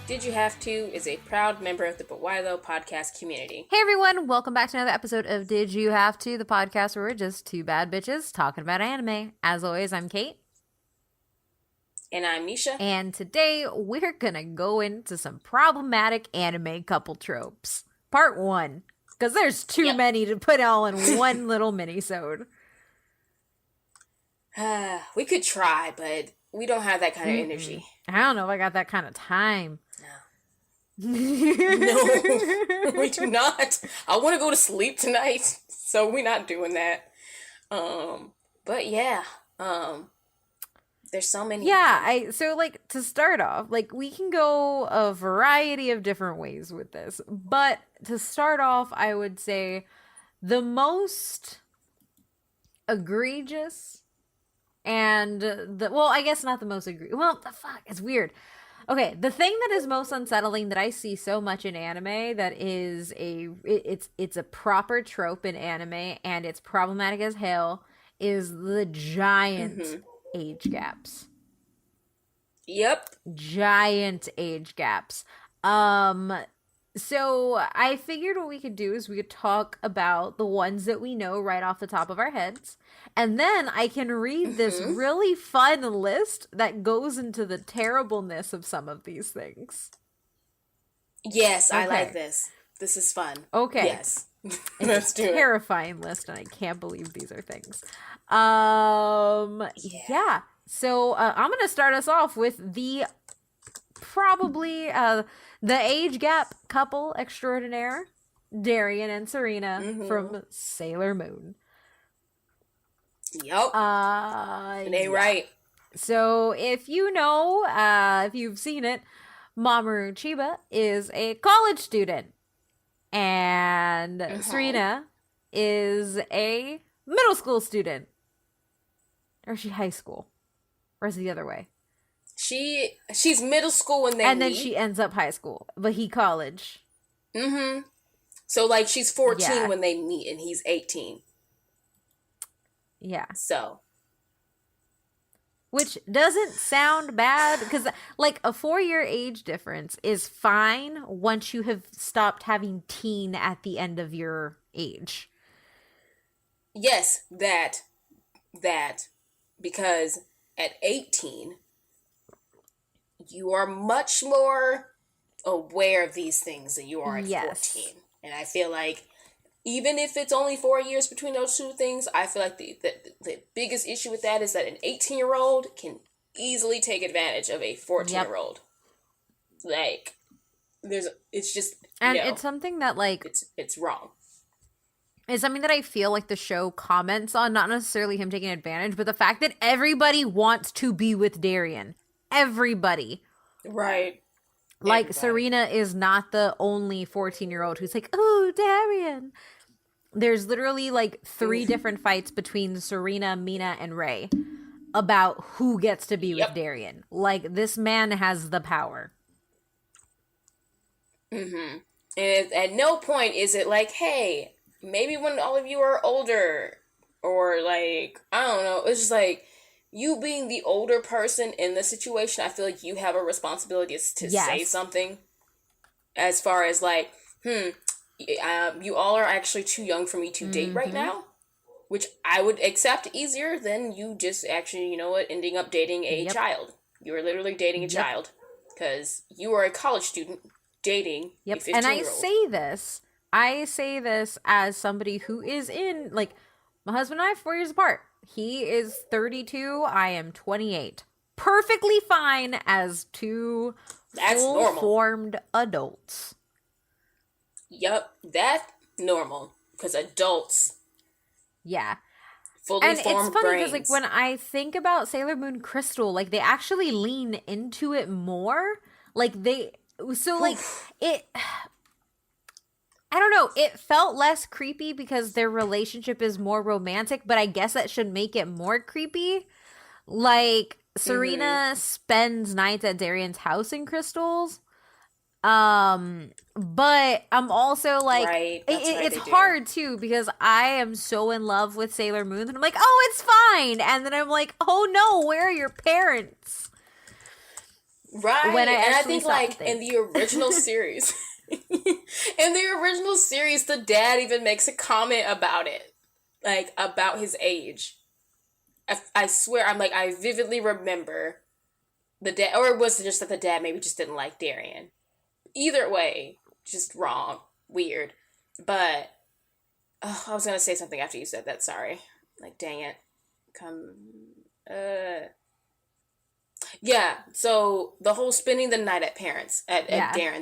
Did You Have To is a proud member of the But Why Though podcast community. Hey everyone, welcome back to another episode of Did You Have To, the podcast where we're just two bad bitches talking about anime. As always, I'm Kate. And I'm Nisha. And today we're gonna go into some problematic anime couple tropes. Part 1. Because there's too many to put all in one little mini-sode. We could try, but we don't have that kind of energy. I don't know if I got that kind of time. No, we do not. I want to go to sleep tonight, so we're not doing that. But yeah, there's so many. Yeah, so to start off, we can go a variety of different ways with this. But to start off, I would say the most egregious and I guess not the most egregious. Well, the fuck, it's weird. Okay, the thing that is most unsettling that I see so much in anime that is it's a proper trope in anime and it's problematic as hell is the giant age gaps. Yep. Giant age gaps. So I figured what we could do is we could talk about the ones that we know right off the top of our heads. And then I can read this really fun list that goes into the terribleness of some of these things. Yes, okay. I like this. This is fun. Okay. Yes. It's a terrifying list, and I can't believe these are things. Yeah. So I'm going to start us off with the probably the age gap couple extraordinaire, Darien and Serena from Sailor Moon. Yep. They right. So if you know, if you've seen it, Mamoru Chiba is a college student. And Serena is a middle school student. Or is she high school? Or is it the other way? She's middle school when they and then she ends up high school. But he college. So she's 14 when they meet and he's 18. Yeah. So. Which doesn't sound bad, because a 4-year age difference is fine once you have stopped having teen at the end of your age. Yes, that. Because at 18, you are much more aware of these things than you are at 14. And I feel like even if it's only 4 years between those two things, I feel like the biggest issue with that is that an 18-year-old can easily take advantage of a 14-year-old. It's just, and it's something that it's wrong. It's something that I feel like the show comments on, not necessarily him taking advantage, but the fact that everybody wants to be with Darien. Everybody. Right. Everybody. Serena is not the only 14-year-old who's like, oh, Darien. There's literally 3 different fights between Serena, Mina, and Ray about who gets to be with Darien. This man has the power. And at no point is it hey, maybe when all of you are older, or I don't know, it's just you being the older person in the situation, I feel like you have a responsibility to say something as far as you all are actually too young for me to date right now, which I would accept easier than you just actually, ending up dating a child. You are literally dating a child because you are a college student dating a 15-year-old. And I say this as somebody who is in, my husband and I are 4 years apart. He is 32. I am 28. Perfectly fine as two full-formed adults. Yep, that's normal. Because adults. Yeah. Fully formed it's funny because when I think about Sailor Moon Crystal, they actually lean into it more. It... I don't know. It felt less creepy because their relationship is more romantic, but I guess that should make it more creepy. Serena spends nights at Darien's house in Crystals. But I'm also it's hard too because I am so in love with Sailor Moon and I'm like, oh, it's fine. And then I'm like, oh no, where are your parents? Right. When I think like in the original series, the dad even makes a comment about it, like about his age. I swear, I'm like, I vividly remember the dad, or it was just that the dad maybe just didn't like Darian. Either way, just wrong, weird. But I was gonna say something after you said that. Sorry. Like, dang it. Yeah. So the whole spending the night at Darren's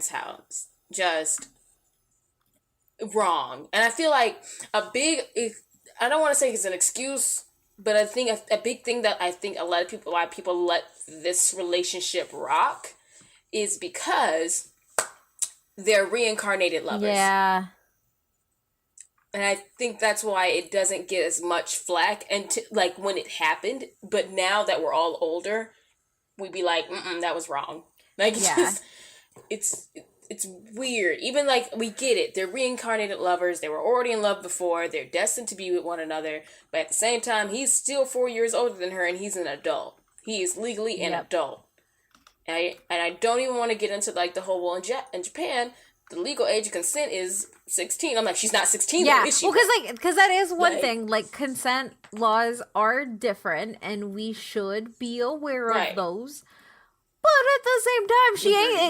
house, just wrong. And I feel like I don't want to say it's an excuse, but I think a big thing that I think why people let this relationship rock is because they're reincarnated lovers. Yeah. And I think that's why it doesn't get as much flack like when it happened. But now that we're all older, we'd be like, that was wrong. Like, it's weird. Even like, we get it. They're reincarnated lovers. They were already in love before. They're destined to be with one another. But at the same time, he's still 4 years older than her, and he's an adult. He is legally an adult. And I don't even want to get into like the whole, well, in Japan, the legal age of consent is 16. I'm like, she's not 16. Yeah, though, is she? well, because that is one thing. Like, consent laws are different, and we should be aware of those. But at the same time,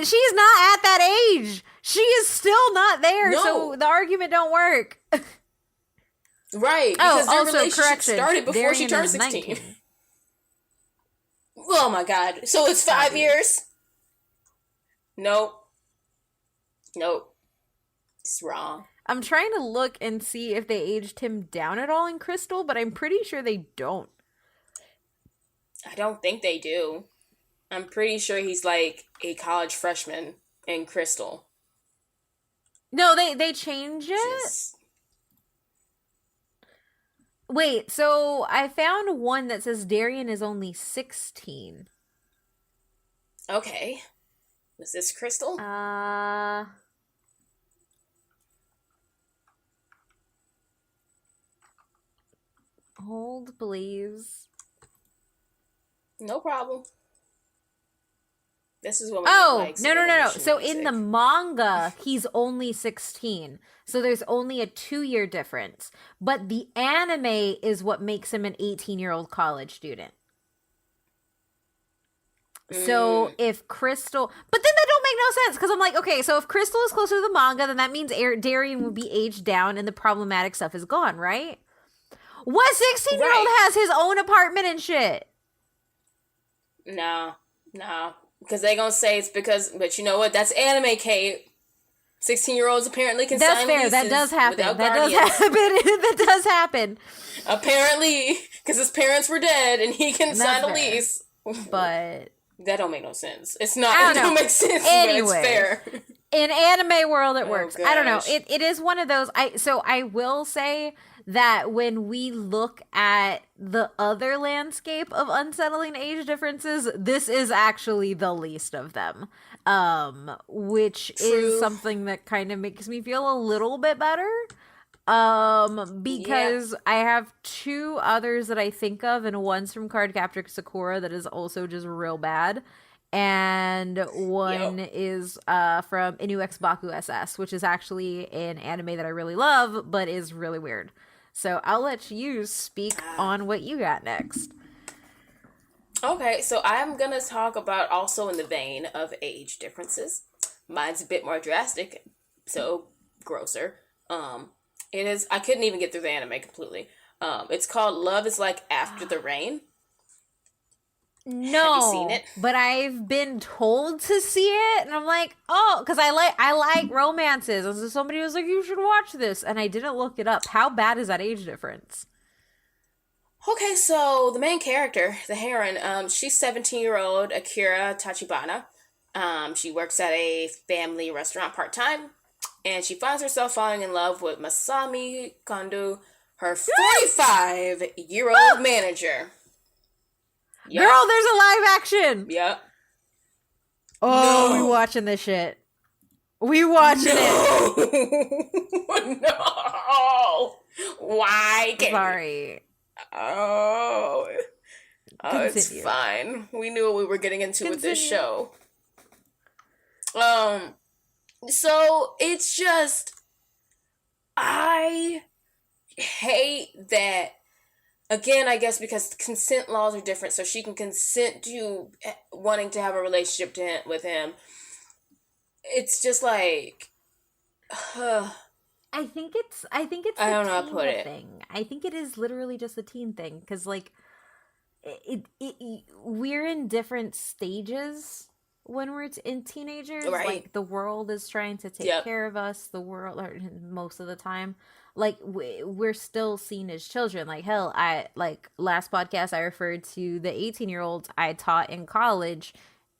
she's not at that age. She is still not there, so the argument don't work. Right, because their relationship started before Darian she turned 16. Oh my god. So it's 5 years? Nope. It's wrong. I'm trying to look and see if they aged him down at all in Crystal, but I'm pretty sure they don't. I don't think they do. I'm pretty sure he's like a college freshman in Crystal. No, they change it? Wait, so I found one that says Darian is only 16. Okay. Was this Crystal? Hold, please. No problem. This is what no. So in the manga, he's only 16. So there's only a 2-year difference. But the anime is what makes him an 18-year-old college student. So if Crystal... But then that don't make no sense, because I'm like, okay, so if Crystal is closer to the manga, then that means Darian would be aged down and the problematic stuff is gone, right? What 16-year-old has his own apartment and shit? No. Because they gonna say it's because... But you know what? That's anime, Kate. 16-year-olds apparently can sign leases. That does happen. That does happen. Apparently, because his parents were dead and he can sign a lease. But... That don't make no sense. It's not. It don't make sense. Anyway, but it's fair. In anime world, it works. I don't know. It is one of those. I will say that when we look at the other landscape of unsettling age differences, this is actually the least of them. Which is something that kind of makes me feel a little bit better. Because I have 2 others that I think of, and one's from Cardcaptor Sakura that is also just real bad, and one is from Inu Baku SS, which is actually an anime that I really love, but is really weird. So I'll let you speak on what you got next. Okay, so I'm gonna talk about also in the vein of age differences. Mine's a bit more drastic, so grosser. It is. I couldn't even get through the anime completely. It's called Love Is Like After the Rain. No, have you seen it? But I've been told to see it, and I'm like, oh, because I like romances. And so somebody was like, you should watch this, and I didn't look it up. How bad is that age difference? Okay, so the main character, the heroine, she's 17-year-old Akira Tachibana. She works at a family restaurant part-time. And she finds herself falling in love with Masami Kondo, her 45-year-old manager. Yep. Girl, there's a live action! Yep. Oh, we watching this shit. We watching it. No! Why? Sorry. Oh, it's fine. We knew what we were getting into with this show. So it's just, I hate that. Again, I guess because consent laws are different, so she can consent to wanting to have a relationship with him. It's just like, I think it's I the don't know how to put teen it. thing. I think it is literally just a teen thing because like we're in different stages when we're in teenagers. Right. Like the world is trying to take Yep. care of us. The world, or most of the time, like we're still seen as children. Like hell, I like last podcast I referred to the 18-year-olds I taught in college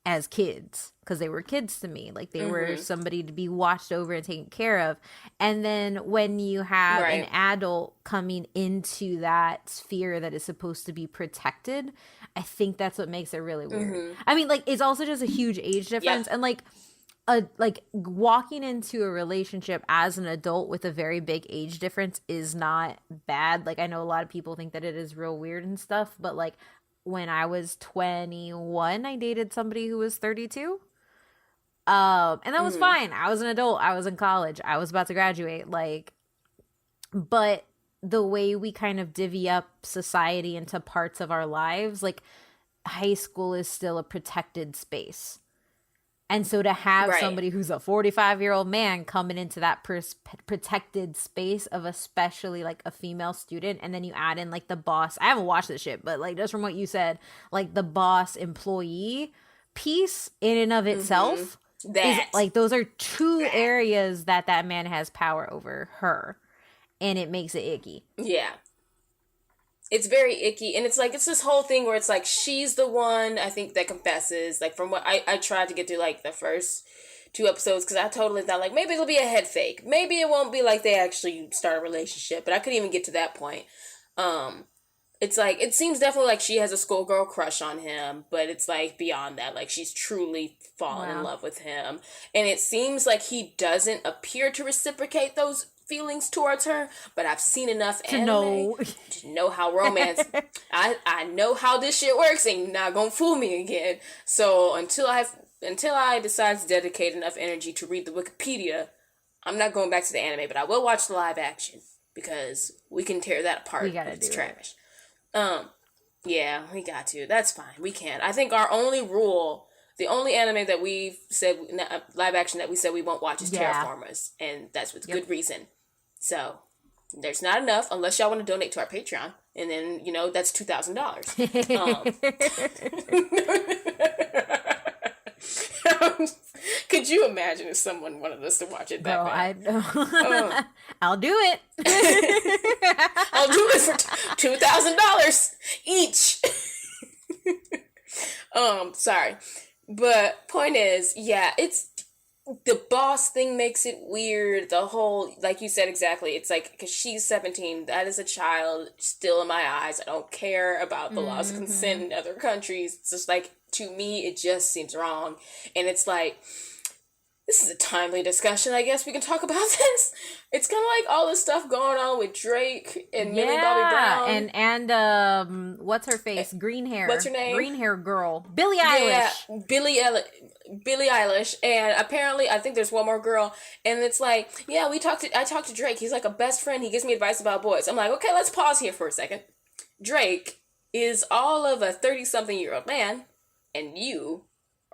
as kids because they were kids to me, like they were somebody to be watched over and taken care of. And then when you have an Right. adult coming into that sphere that is supposed to be protected, I think that's what makes it really weird. I mean, like it's also just a huge age difference. Yep. And like walking into a relationship as an adult with a very big age difference is not bad. Like I know a lot of people think that it is real weird and stuff, but like when I was 21, I dated somebody who was 32. And that was fine. I was an adult. I was in college. I was about to graduate. Like, but the way we kind of divvy up society into parts of our lives, like high school is still a protected space. And so to have Right. somebody who's a 45-year-old man coming into that protected space of especially like a female student, and then you add in like the boss. I haven't watched this shit, but like just from what you said, like the boss employee piece in and of itself is That. like those are two areas that man has power over her, and it makes it icky. Yeah. It's very icky, and it's like it's this whole thing where it's like she's the one I think that confesses. Like from what I tried to get through like the first 2 episodes because I totally thought like maybe it'll be a head fake, maybe it won't be like they actually start a relationship, but I couldn't even get to that point. It's like it seems definitely like she has a schoolgirl crush on him, but it's like beyond that, like she's truly fallen in love with him, and it seems like he doesn't appear to reciprocate those feelings towards her, but I've seen enough anime to know how romance I know how this shit works, and you're not gonna fool me again. So until I decide to dedicate enough energy to read the Wikipedia, I'm not going back to the anime, but I will watch the live action because we can tear that apart. We gotta if it's do trash. Yeah, we got to. That's fine. We can. I think our only rule, the only anime that we've said live action that we said we won't watch is Terraformers, and that's with good reason. So there's not enough unless y'all want to donate to our Patreon, and then that's $2,000. Could you imagine if someone wanted us to watch it that bad? I'll do it. I'll do it for $2,000 each. Sorry. But point is, yeah, it's the boss thing makes it weird. The whole, like you said exactly, it's like, because she's 17, that is a child still in my eyes. I don't care about the laws of consent in other countries. It's just like, to me, it just seems wrong. And it's like, this is a timely discussion. I guess we can talk about this. It's kind of like all this stuff going on with Drake and Millie Bobby Brown. And what's her face? Green hair. What's her name? Green hair girl. Billie Eilish. Yeah, Billie Eilish. And apparently, I think there's one more girl. And it's like, yeah, I talked to Drake. He's like a best friend. He gives me advice about boys. I'm like, okay, let's pause here for a second. Drake is all of a 30-something-year-old man, and you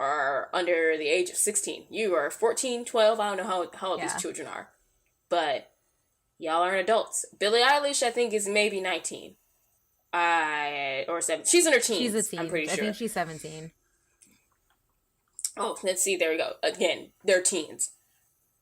are under the age of 16. You are 14, 12. I don't know how old these children are. But y'all aren't adults. Billie Eilish, I think, is maybe 19. Or 7. She's in her teens. She's a teen. I'm pretty sure. I think she's 17. Oh, let's see. There we go. Again, they're teens.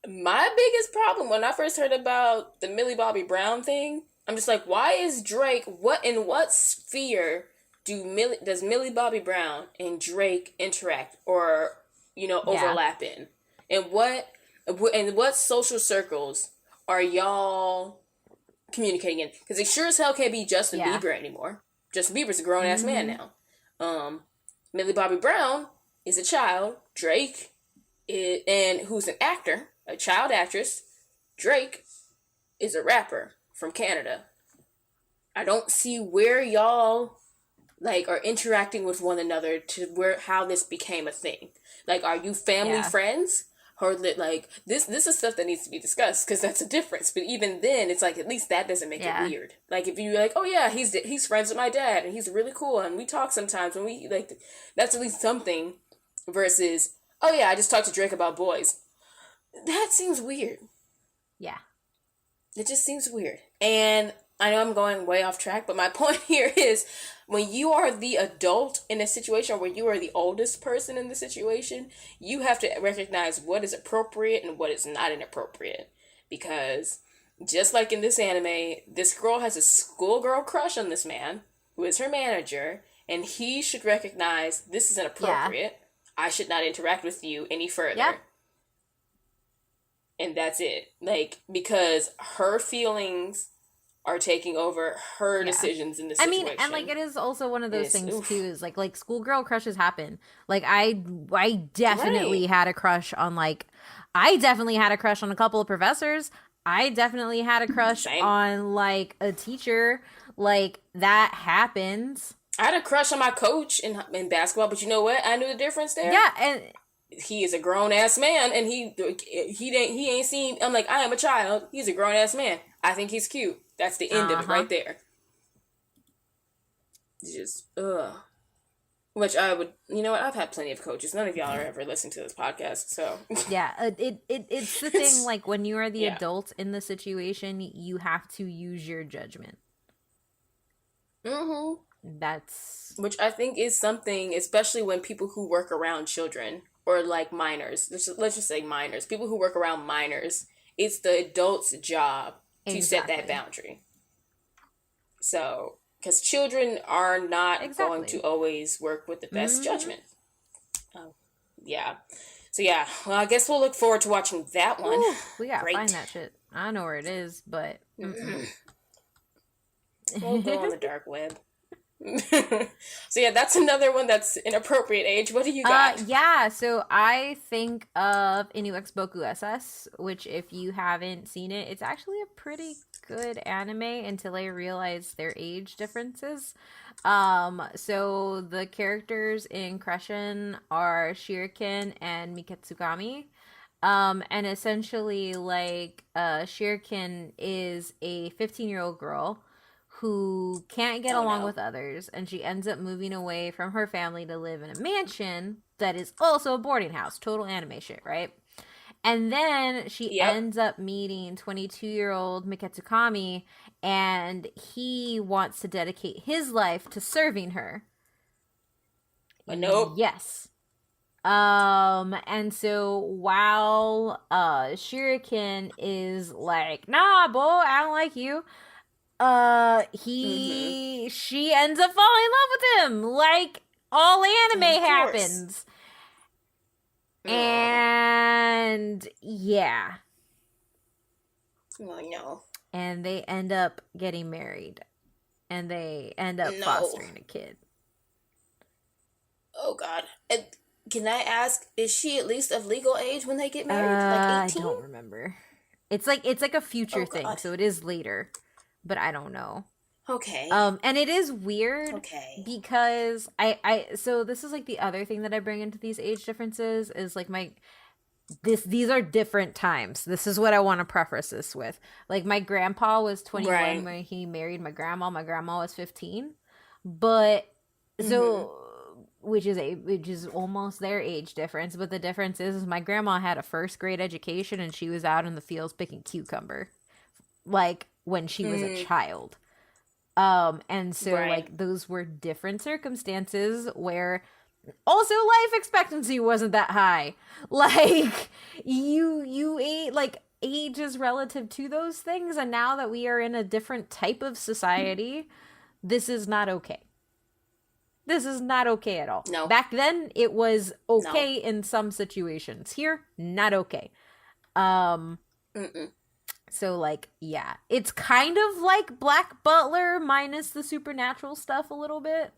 My biggest problem when I first heard about the Millie Bobby Brown thing, I'm just like, why is Drake, in what sphere does Millie Bobby Brown and Drake interact or overlap in? And what social circles are y'all communicating in? Because it sure as hell can't be Justin Bieber anymore. Justin Bieber's a grown ass man now. Millie Bobby Brown is a child. Drake and who's an actor, a child actress. Drake is a rapper from Canada. I don't see where y'all like, are interacting with one another to where how this became a thing. Like, are you family friends? Or like this is stuff that needs to be discussed because that's a difference. But even then, it's like at least that doesn't make it weird. Like if you're like, oh yeah, he's friends with my dad and he's really cool and we talk sometimes when we like, that's at least something. Versus, oh yeah, I just talked to Drake about boys. That seems weird. Yeah, it just seems weird. And I know I'm going way off track, but my point here is when you are the adult in a situation, or when you are the oldest person in the situation, you have to recognize what is appropriate and what is not inappropriate. Because just like in this anime, this girl has a schoolgirl crush on this man, who is her manager, and he should recognize this is inappropriate. I should not interact with you any further. Yeah. And that's it. Like, because her feelings are taking over her decisions in the situation. I mean, and like it is also one of those things too, is like schoolgirl crushes happen. Like I definitely had a crush on I definitely had a crush on a couple of professors. I definitely had a crush on like a teacher. Like that happens. I had a crush on my coach in basketball, but you know what? I knew the difference there. Yeah, and he is a grown ass man, and he ain't seen. I'm like, I am a child. He's a grown ass man. I think he's cute. That's the end of it right there. Just which I would, you know what? I've had plenty of coaches. None of y'all are ever listening to this podcast, so yeah. It's the thing. Like when you are the adult in the situation, you have to use your judgment. That's which I think is something, especially when people who work around children or like minors. Let's just say minors. People who work around minors. It's the adult's job to set that boundary. So, because children are not going to always work with the best judgment. Yeah. So yeah, well, I guess we'll look forward to watching that one. Ooh, we gotta find that shit. I don't know where it is, but we'll go on the dark web. So yeah, that's another one that's inappropriate age. What do you got? So I think of Inu Boku SS, which if you haven't seen it, it's actually a pretty good anime until I realized their age differences. So the characters in Crescent are Shuriken and Miketsugami. And essentially like Shuriken is a 15-year-old girl who can't get along with others, and she ends up moving away from her family to live in a mansion that is also a boarding house. Total anime shit, right? And then she ends up meeting 22-year-old Miketsukami, and he wants to dedicate his life to serving her. Nope. Yes. And so while Shuriken is like, nah, boy, I don't like you. She ends up falling in love with him, like all anime happens. And yeah. Oh no. And they end up getting married. And they end up fostering a kid. Oh god. Can I ask, is she at least of legal age when they get married? Like 18? I don't remember. It's like a future thing, so it is later. But I don't know. Okay. And it is weird because so this is like the other thing that I bring into these age differences is like these are different times. This is what I want to preface this with. Like my grandpa was 21 when he married my grandma. My grandma was 15. But so which is almost their age difference, but the difference is my grandma had a first grade education and she was out in the fields picking cucumber. Like when she was a child. And so like those were different circumstances where also life expectancy wasn't that high. Like you ate like age is relative to those things, and now that we are in a different type of society, this is not okay. This is not okay at all. No. Back then it was okay in some situations. Here, not okay. So, like, yeah. It's kind of like Black Butler minus the supernatural stuff a little bit.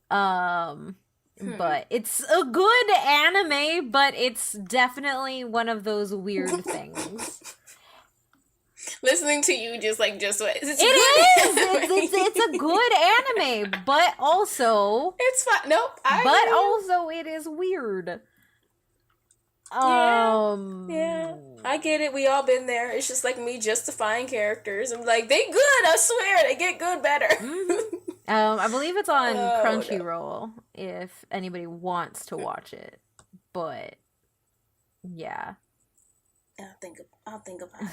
But it's a good anime, but it's definitely one of those weird things. Listening to you just it's It's a good anime, but also it's fine. Nope. Also it is weird. Yeah, I get it. We all been there. It's just like me justifying characters. I'm like, they good. I swear, they get good better. I believe it's on Crunchyroll if anybody wants to watch it. But yeah, I'll think about it.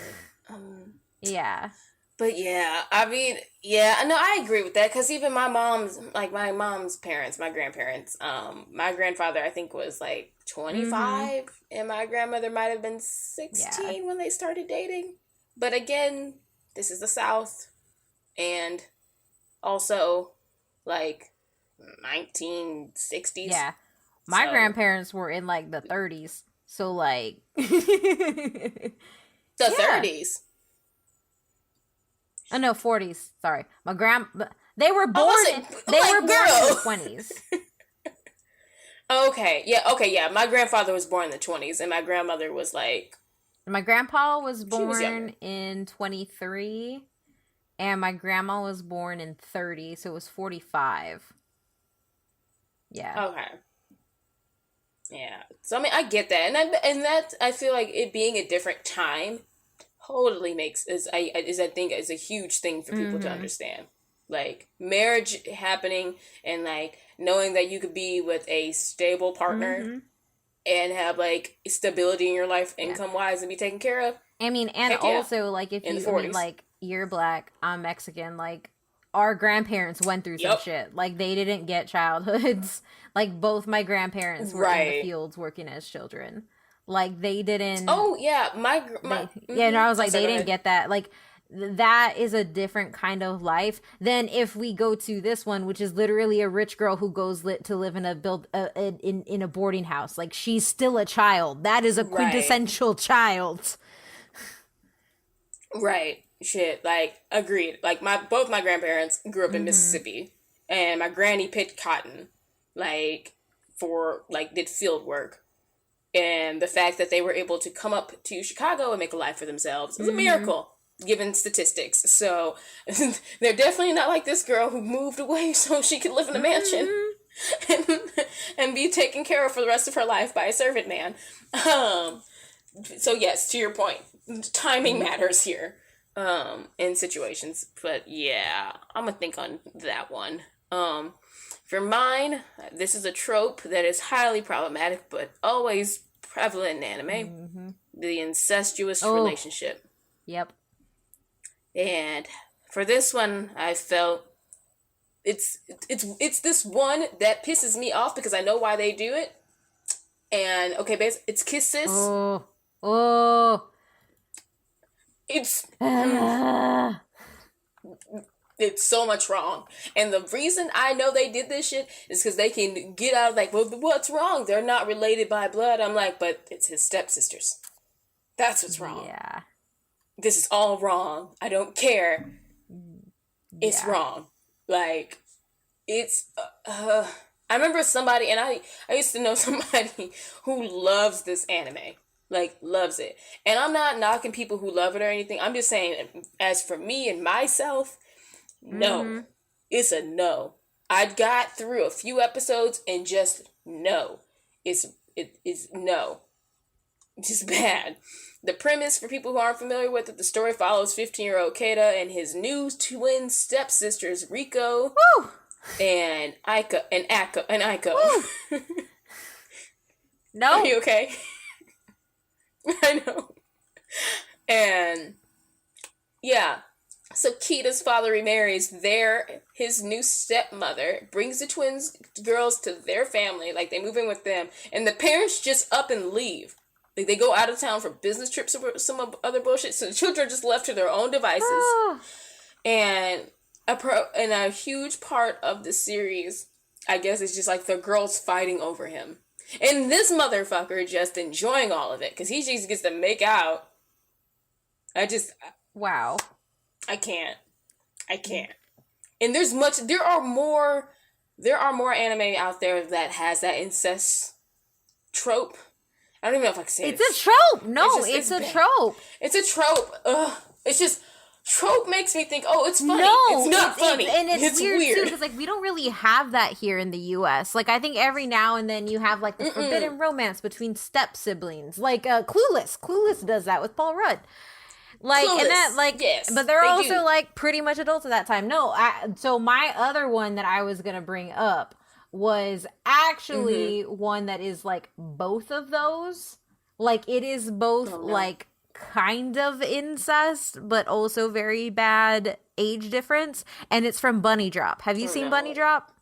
Yeah. But yeah, I mean, yeah, no, I agree with that because even my mom's parents, my grandparents, my grandfather I think was like 25, and my grandmother might have been 16 when they started dating. But again, this is the South, and also like 1960s. Yeah, my grandparents were in like the 30s, so like the 30s. Oh no, 40s. Sorry, they were born. They were born in the 20s. Okay, yeah. My grandfather was born in the 20s, and my grandmother was like. My grandpa was born in 23, and my grandma was born in 30, so it was 45. Yeah. Okay. Yeah. So I mean, I get that, and that I feel like it being a different time totally makes I think is a huge thing for people to understand. Like marriage happening and like knowing that you could be with a stable partner and have like stability in your life income wise and be taken care of. I mean, and also like if you like you're Black, I'm Mexican, like our grandparents went through some shit. Like they didn't get childhoods. Like both my grandparents were in the fields working as children. Like they didn't. Oh yeah, I was like they didn't get that. Like that is a different kind of life than if we go to this one, which is literally a rich girl who goes to live in in a boarding house. Like she's still a child. That is a quintessential child. Right. Shit. Like agreed. Like both my grandparents grew up in Mississippi, and my granny picked cotton, like did field work. And the fact that they were able to come up to Chicago and make a life for themselves is a miracle, given statistics. So they're definitely not like this girl who moved away so she could live in a mansion and be taken care of for the rest of her life by a servant man. So yes, to your point, timing matters here in situations. But yeah, I'm going to think on that one. For mine, this is a trope that is highly problematic, but always prevalent in anime. The incestuous relationship. Yep. And for this one, I felt it's this one that pisses me off because I know why they do it. And it's Kiss Sis. It's so much wrong. And the reason I know they did this shit is because they can get out of like, well, what's wrong? They're not related by blood. I'm like, but it's his stepsisters. That's what's wrong. Yeah. This is all wrong. I don't care. It's wrong. Like, it's, I remember somebody, and I used to know somebody who loves this anime. Like, loves it. And I'm not knocking people who love it or anything. I'm just saying, as for me and myself, no. It's a no. I got through a few episodes and just no. It's no. It's just bad. The premise, for people who aren't familiar with it, the story follows 15-year-old Keita and his new twin stepsisters, Riko and Aiko. No. Are you okay? I know. And yeah. So Keita's father remarries his new stepmother, brings the twins girls to their family, like they move in with them, and the parents just up and leave. Like they go out of town for business trips or some other bullshit. So the children are just left to their own devices. And a huge part of the series, I guess, is just like the girls fighting over him. And this motherfucker just enjoying all of it because he just gets to make out. Wow. I can't. And there are more anime out there that has that incest trope. I don't even know if I can say it's a trope. No, it's a trope. It's a trope. Ugh. It's just trope makes me think, oh, it's funny. No, it's not funny. And it's weird too, because like we don't really have that here in the U.S. Like I think every now and then you have like the forbidden romance between step siblings, like Clueless. Clueless does that with Paul Rudd. Like Clueless, and that like, yes, but they're also do. Like pretty much adults at that time. No, so my other one that I was gonna bring up was actually one that is like both of those. Like it is both like kind of incest, but also very bad age difference, and it's from Bunny Drop. Have you seen Bunny Drop?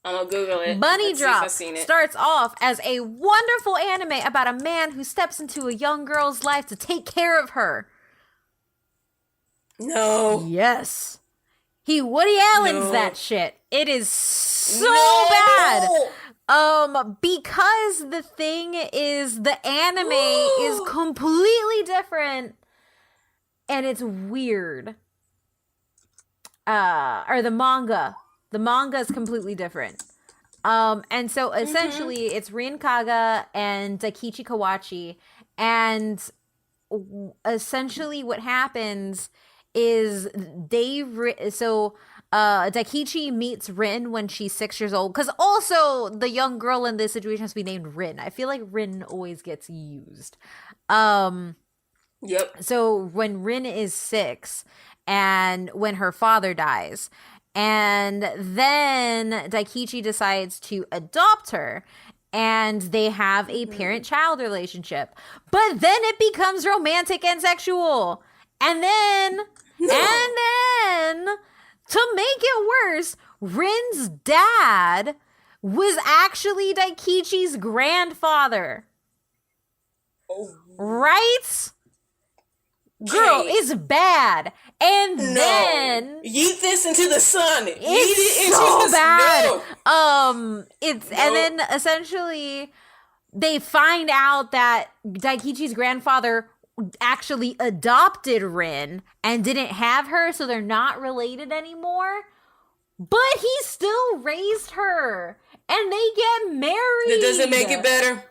I'm gonna Google it. Bunny Drop starts off as a wonderful anime about a man who steps into a young girl's life to take care of her. No. Yes. He Woody Allen's that shit. It is so bad. Because the thing is, the anime is completely different, and it's weird. Or the manga is completely different. And so essentially, it's Rin Kaga and Daikichi Kawachi, and essentially what happens is Daikichi meets Rin when she's 6 years old. Because also, the young girl in this situation has to be named Rin. I feel like Rin always gets used. Yep. So when Rin is 6, and when her father dies, and then Daikichi decides to adopt her, and they have a parent-child relationship. But then it becomes romantic and sexual. And then... to make it worse, Rin's dad was actually Daikichi's grandfather. Oh. Right? Girl, it's bad. And then yeet this into the sun. It's so bad. And then essentially they find out that Daikichi's grandfather actually adopted Rin and didn't have her, so they're not related anymore. But he still raised her, and they get married. That doesn't make it better.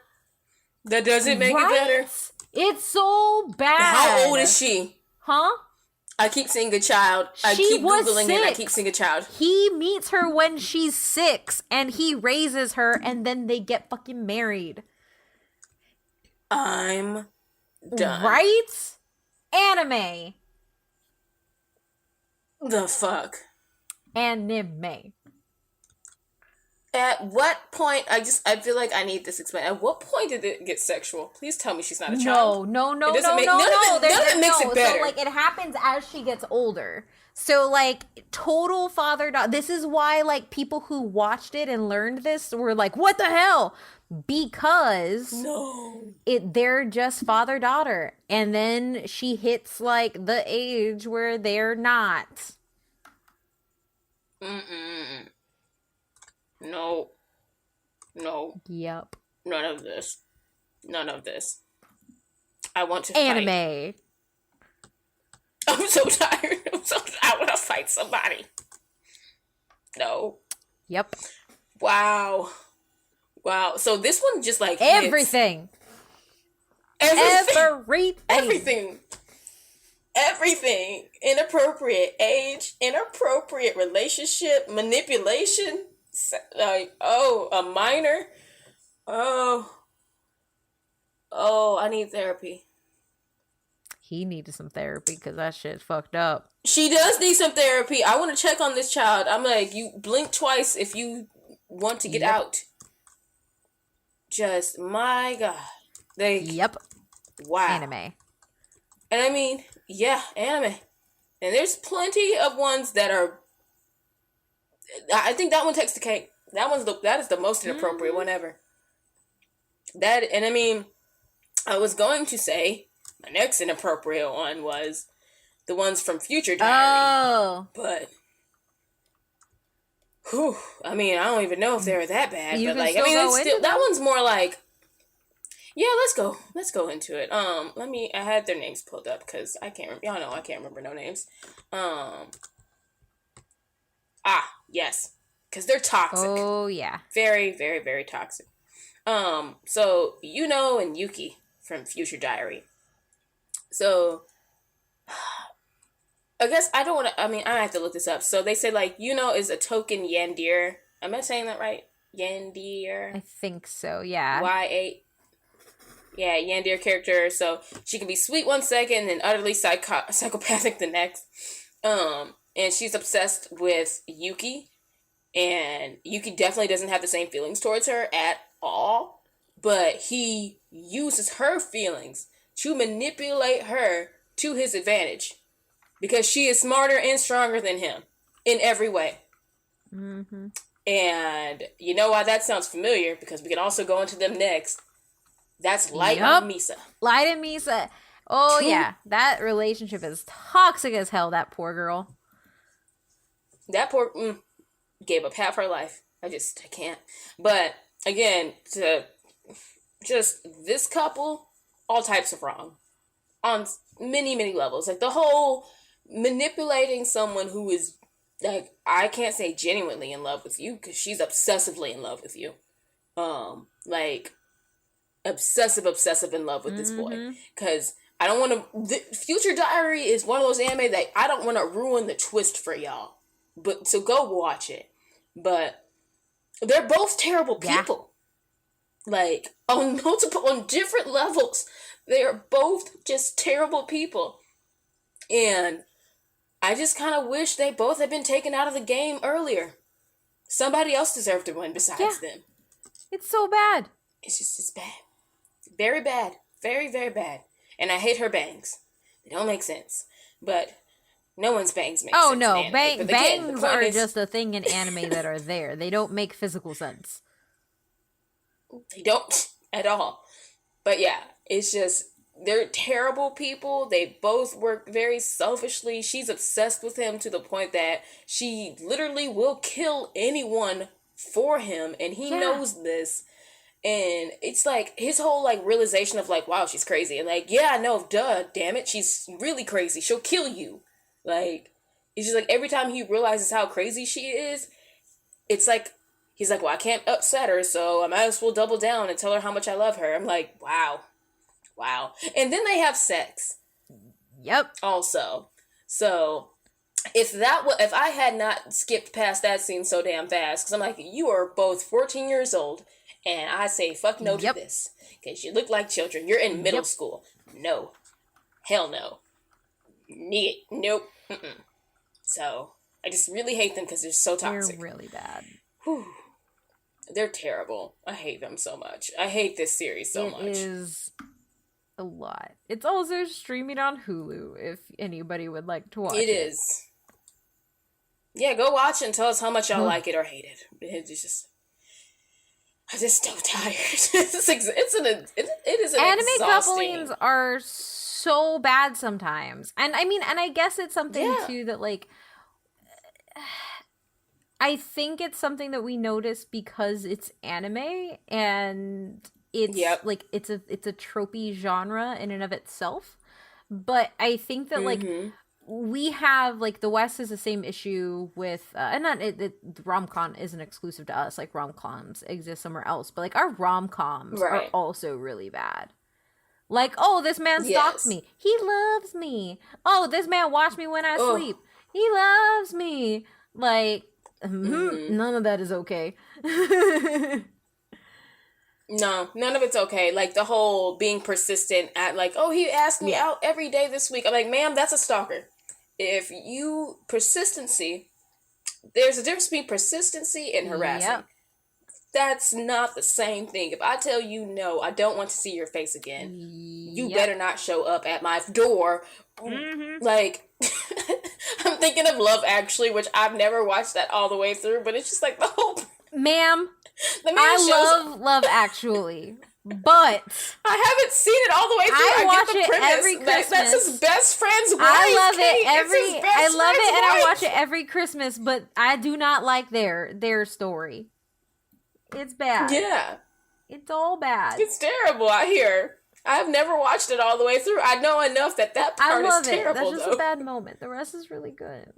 That doesn't make it better. It's so bad. How old is she? Huh? I keep seeing a child. I keep Googling it and I keep seeing a child. He meets her when she's 6, and he raises her, and then they get fucking married. I'm done. Right? Anime. The fuck? Anime. At what point, I feel like I need this explained. At what point did it get sexual? Please tell me she's not a child. No. None of it makes it better. So, like, it happens as she gets older. So, like, total father-daughter. This is why, like, people who watched it and learned this were like, what the hell? Because they're just father-daughter. And then she hits, like, the age where they're not. No. Yep. None of this. I want to anime. Fight. I'm so tired. I want to fight somebody. No. Yep. Wow. So this one just like everything. Inappropriate age, inappropriate relationship, manipulation. Like, a minor. Oh, I need therapy. He needed some therapy because that shit's fucked up. She does need some therapy. I want to check on this child. I'm like, you blink twice if you want to get out. Just, my God. Wow. Anime. And I mean, anime. And there's plenty of ones that are... I think that one takes the cake. That is the most inappropriate one ever. And I mean, I was going to say my next inappropriate one was the ones from Future Diary. But I mean, I don't even know if they were that bad. But like, I mean, it's still, that one's more like, let's go into it. I had their names pulled up because I can't remember. Y'all know I can't remember no names. Yes. Because they're toxic. Oh, yeah. Very, very, very toxic. So, Yuno and Yuki from Future Diary. So, I guess I don't want to. I mean, I have to look this up. So they say like Yuno is a token Yandir. Am I saying that right? Yandir. I think so. Yeah. Y8. Yeah, Yandir character. So she can be sweet one second and utterly psychopathic the next. And she's obsessed with Yuki, and Yuki definitely doesn't have the same feelings towards her at all. But he uses her feelings to manipulate her to his advantage because she is smarter and stronger than him in every way. Mm-hmm. And you know why that sounds familiar? Because we can also go into them next. That's Light and Misa. Light and Misa. Oh, yeah. That relationship is toxic as hell, that poor girl. That poor... gave up half her life. I can't. But, again, to just this couple, all types of wrong. On many, many levels. Like, the whole manipulating someone who is, like, I can't say genuinely in love with you, because she's obsessively in love with you. Like, obsessive in love with this boy. Because I don't want to... Future Diary is one of those anime that I don't want to ruin the twist for y'all. But, so go watch it. But they're both terrible people. Like, on different levels. They are both just terrible people. And I just kind of wish they both had been taken out of the game earlier. Somebody else deserved to win besides them. It's so bad. It's bad. Very bad. Very, very bad. And I hate her bangs. They don't make sense. But... no one's bangs make sense. Oh, no. Bangs are just a thing in anime that are there. They don't make physical sense. They don't at all. But yeah, it's just, they're terrible people. They both work very selfishly. She's obsessed with him to the point that she literally will kill anyone for him. And he knows this. And it's like, his whole like realization of like, wow, she's crazy. And like, yeah, no, duh, damn it. She's really crazy. She'll kill you. Like, it's just like every time he realizes how crazy she is, it's like, he's like, well, I can't upset her, so I might as well double down and tell her how much I love her. I'm like, wow. And then they have sex. Yep. Also. So, if I had not skipped past that scene so damn fast, because I'm like, you are both 14 years old, and I say fuck no to this. Because you look like children. You're in middle school. No. Hell no. Nope. Mm-mm. So, I just really hate them because they're so toxic. They're really bad. Whew. They're terrible. I hate them so much. I hate this series so much. It is a lot. It's also streaming on Hulu if anybody would like to watch it. It is. Yeah, go watch it and tell us how much y'all like it or hate it. It's just... I'm just so tired. It is an anime exhausting... couplings are so bad sometimes. And I mean, and I guess it's something too that like I think it's something that we notice because it's anime and it's like it's a tropey genre in and of itself. But I think that like we have like the West has the same issue with and not rom-com isn't exclusive to us, like rom-coms exist somewhere else, but like our rom-coms are also really bad. Like, oh, this man stalks me. He loves me. Oh, this man watched me when I sleep. He loves me. Like, none of that is okay. No, none of it's okay. Like, the whole being persistent at, like, oh, he asked me out every day this week. I'm like, ma'am, that's a stalker. If you... Persistency... There's a difference between persistency and harassing. Yep. That's not the same thing. If I tell you no, I don't want to see your face again, you better not show up at my door. Like, I'm thinking of Love Actually, which I've never watched that all the way through, but it's just like the whole... Ma'am, I love Love Actually, but... I haven't seen it all the way through. I watch it every Christmas. That's his best friend's wife. I love it and I watch it every Christmas, but I do not like their story. It's bad. Yeah. It's all bad. It's terrible, I hear. I've never watched it all the way through. I know enough that part is terrible, That's just a bad moment. The rest is really good.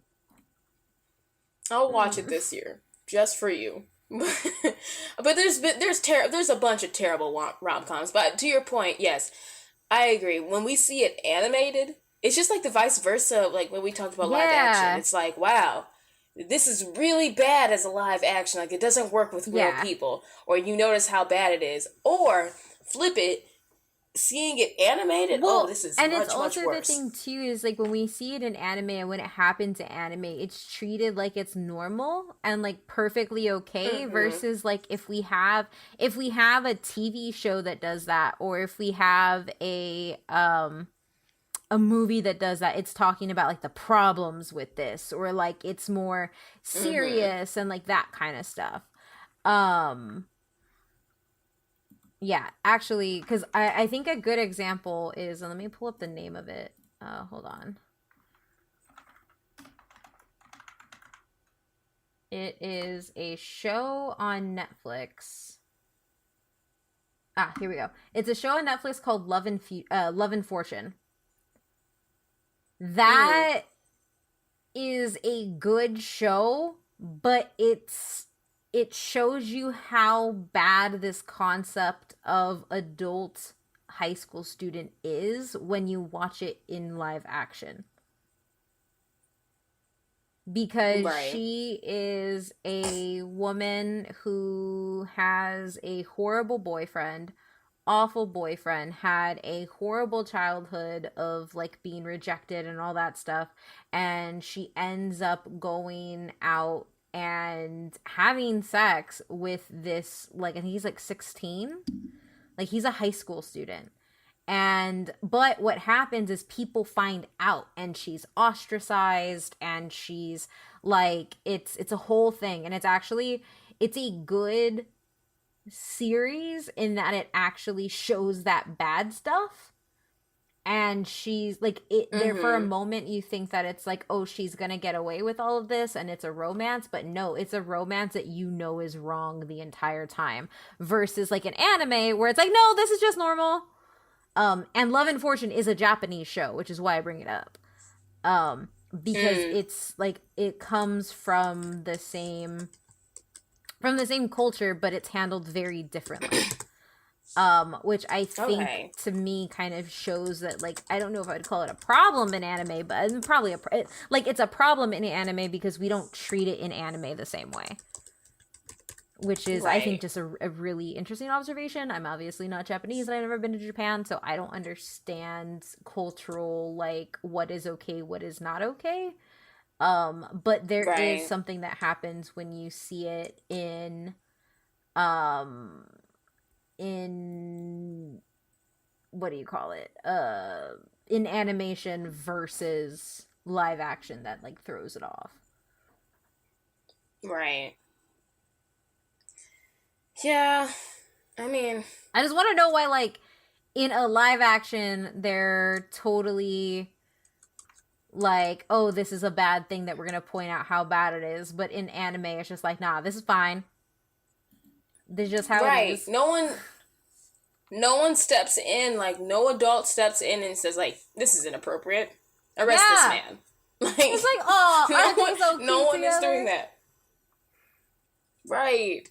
I'll watch it this year. Just for you. But there's a bunch of terrible rom-coms. But to your point, yes, I agree. When we see it animated, it's just like the vice versa, like when we talked about live action. It's like, wow, this is really bad as a live action. Like, it doesn't work with real people. Or you notice how bad it is. Or flip it, seeing it animated, this is much, much worse. And it's also the thing, too, is, like, when we see it in anime and when it happens in anime, it's treated like it's normal and, like, perfectly okay, versus, like, if we have a TV show that does that, or if we have a movie that does that, it's talking about, like, the problems with this, or, like, it's more serious and, like, that kind of stuff. Yeah, actually, because I think a good example is, and let me pull up the name of it. Hold on. It is a show on Netflix. Here we go. It's a show on Netflix called Love and Fortune. That is a good show, but it shows you how bad this concept of adult high school student is when you watch it in live action. Because she is a woman who has a horrible boyfriend, awful boyfriend, had a horrible childhood of, like, being rejected and all that stuff, and she ends up going out and having sex with this, like, I think he's like 16, like, he's a high school student. But what happens is people find out, and she's ostracized, and she's like, it's a whole thing. And it's a good series in that it actually shows that bad stuff. And she's like, there for a moment you think that it's like, oh, she's gonna get away with all of this and it's a romance, but no, it's a romance that you know is wrong the entire time, versus like an anime where it's like, no, this is just normal. And Love and Fortune is a Japanese show, which is why I bring it up, because it's like, it comes from the same culture, but it's handled very differently. Which I think to me kind of shows that, like, I don't know if I'd call it a problem in anime, but it's probably it's a problem in anime because we don't treat it in anime the same way. Which is, I think, just a really interesting observation. I'm obviously not Japanese, and I've never been to Japan, so I don't understand cultural, like, what is okay, what is not okay. But there is something that happens when you see it in what do you call it, in animation versus live action, that, like, throws it off. Yeah, I mean, I just want to know why, like, in a live action they're totally like, oh, this is a bad thing that we're gonna point out how bad it is, but in anime it's just like, nah, this is fine, this is just how it is. No one steps in, like, no adult steps in and says, like, this is inappropriate, arrest this man. Like, it's like, oh, no one is doing that. Right.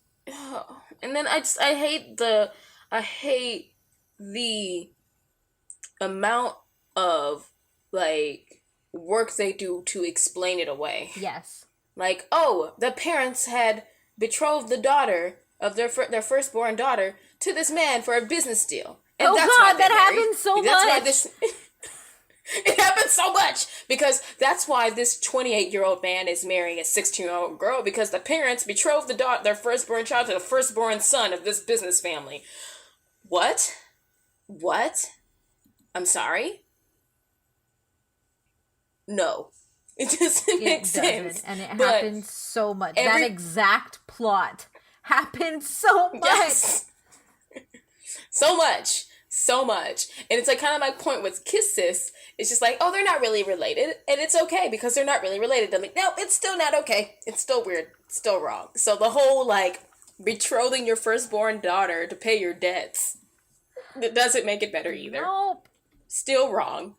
And then I hate the amount of, like, work they do to explain it away. Yes. Like, oh, the parents had betrothed the daughter of their firstborn daughter to this man for a business deal. And oh, that's God, that happens so much. Why it happens so much, because that's why this 28-year-old man is marrying a 16-year-old girl, because the parents betrothed their firstborn child to the firstborn son of this business family. What? I'm sorry? No. It doesn't make sense. And it happens so much. That exact plot happens so much. Yes. So much. And it's like kind of my point with Kiss Sis. It's just like, oh, they're not really related. And it's okay because they're not really related. I'm like, no, it's still not okay. It's still weird. It's still wrong. So the whole, like, betrothing your firstborn daughter to pay your debts, it doesn't make it better either. Nope. Still wrong.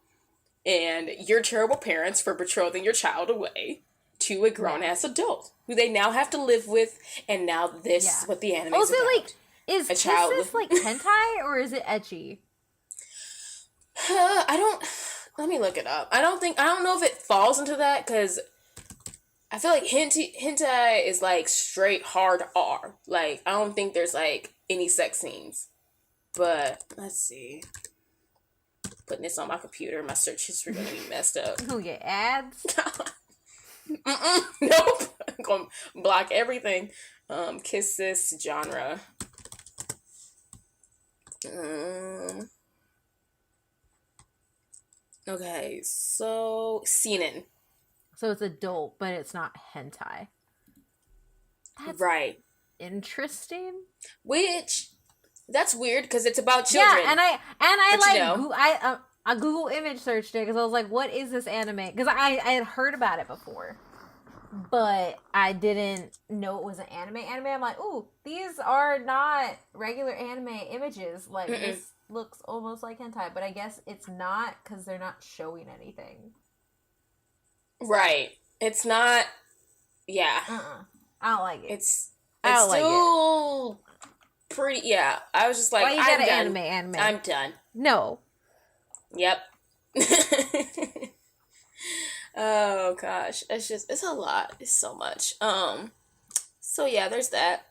And you're terrible parents for betrothing your child away to a grown-ass adult who they now have to live with. And now this is what the anime is about. Like, is Kiss Sis, like, hentai, or is it ecchi? Let me look it up. I don't know if it falls into that, because I feel like hentai is like straight hard R. Like, I don't think there's like any sex scenes. But let's see. Putting this on my computer, my search history gonna be messed up. Oh, yeah, ads. Nope. I'm gonna block everything. Kiss this genre. Okay, so seinen. So it's adult, but it's not hentai. That's right. Interesting. Which, that's weird because it's about children. Yeah, and I I Google image searched it because I was like, what is this anime? Because I had heard about it before, but I didn't know it was an anime. I'm like, ooh, these are not regular anime images. Like, this looks almost like hentai, but I guess it's not because they're not showing anything. Right. It's not. Yeah. I don't like it. It's still pretty. Yeah. I was just like, why you gotta anime? I'm done. No. Yep. Oh gosh, it's a lot. It's so much. So yeah, there's that.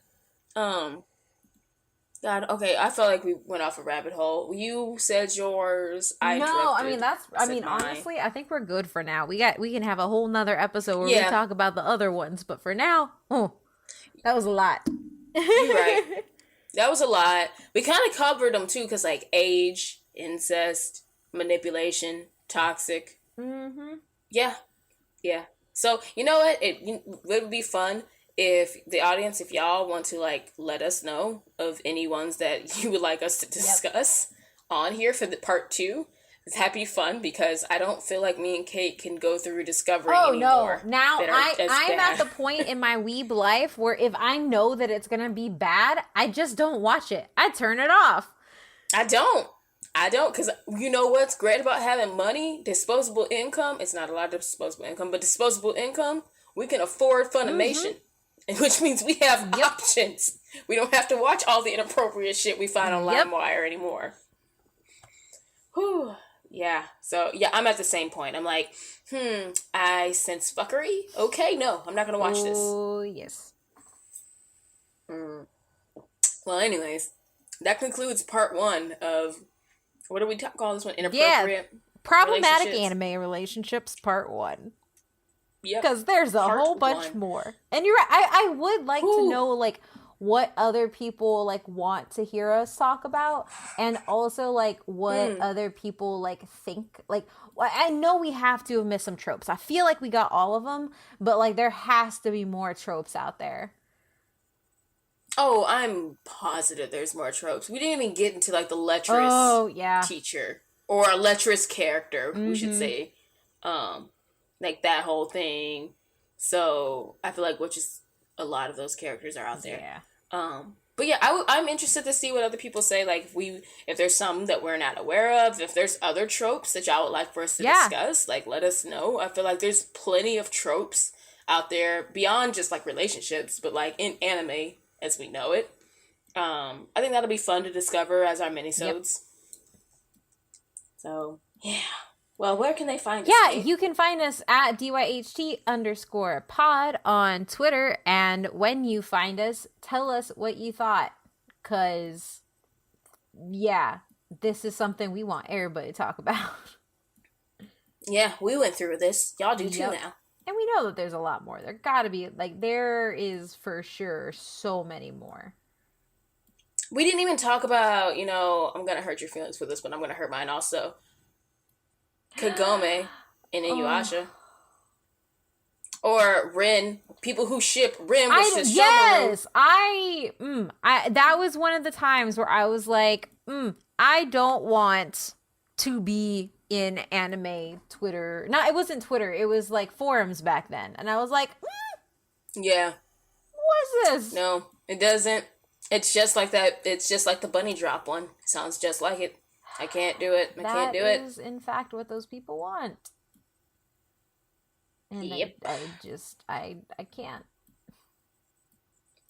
God, okay, I felt like we went off a rabbit hole. You said yours. Honestly, I think we're good for now. We can have a whole nother episode where we talk about the other ones, but for now, that was a lot. You're right. That was a lot. We kind of covered them too, because like age, incest, manipulation, toxic. Mm-hmm. Yeah. So you know what? It would be fun if the audience, if y'all want to like let us know of any ones that you would like us to discuss on here for the part 2. It's happy fun, because I don't feel like me and Kate can go through discovering anymore. No. Now I'm at the point in my weeb life where if I know that it's gonna be bad, I just don't watch it. I turn it off. I don't, because you know what's great about having money? Disposable income. It's not a lot of disposable income, but disposable income. We can afford Funimation, which means we have options. We don't have to watch all the inappropriate shit we find on LimeWire anymore. Whew. Yeah. So, yeah, I'm at the same point. I'm like, I sense fuckery? Okay, no, I'm not going to watch this. Oh, yes. Well, anyways, that concludes part 1 of, what do we call this one? Inappropriate problematic anime relationships, part 1. Yep. Because there's a whole bunch more. And you're right, I would like to know, like, what other people, like, want to hear us talk about, and also, like, what other people, like, think. Like, I know we have to have missed some tropes. I feel like we got all of them, but, like, there has to be more tropes out there. Oh, I'm positive there's more tropes. We didn't even get into, like, the lecherous teacher. Or a lecherous character, we should say. Like, that whole thing. So, I feel like a lot of those characters are out there. Yeah. But yeah, I'm interested to see what other people say. Like, if there's some that we're not aware of, if there's other tropes that y'all would like for us to discuss, like, let us know. I feel like there's plenty of tropes out there beyond just, like, relationships, but, like, in anime as we know it. I think that'll be fun to discover as our minisodes. So, yeah. Well, where can they find us? Yeah, you can find us at DYHT_pod on Twitter. And when you find us, tell us what you thought. Because, this is something we want everybody to talk about. Yeah, we went through this. Y'all do too now. And we know that there's a lot more. There gotta be, like, there is for sure so many more. We didn't even talk about, I'm going to hurt your feelings for this, but I'm going to hurt mine also. Kagome and Inuyasha. Or Rin. People who ship Rin with Sesshomaru. Yes! I that was one of the times where I was like, I don't want to be in anime Twitter. No, it wasn't Twitter. It was like forums back then. And I was like, yeah. What's this? No, it doesn't. It's just like that. It's just like the bunny drop one. Sounds just like it. I can't do it. I can't do it. That is, in fact, what those people want. And I can't.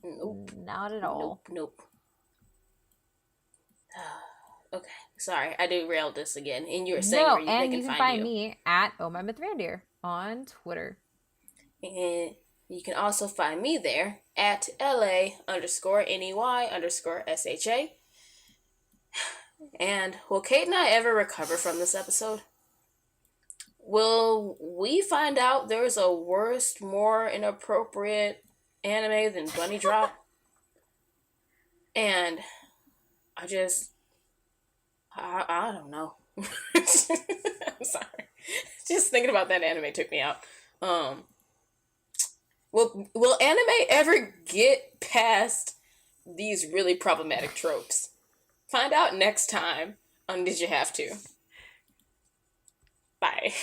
Nope. Not at all. Nope. Okay, sorry, I derailed this again. And you were saying No, where they and can you can find find you. me at Oh My Mythrandir on Twitter. And you can also find me there at LA_NEY_SHA. And will Kate and I ever recover from this episode? Will we find out there's a worse, more inappropriate anime than Bunny Drop? And I don't know. I'm sorry. Just thinking about that anime took me out. Will anime ever get past these really problematic tropes? Find out next time on Did You Have To? Bye.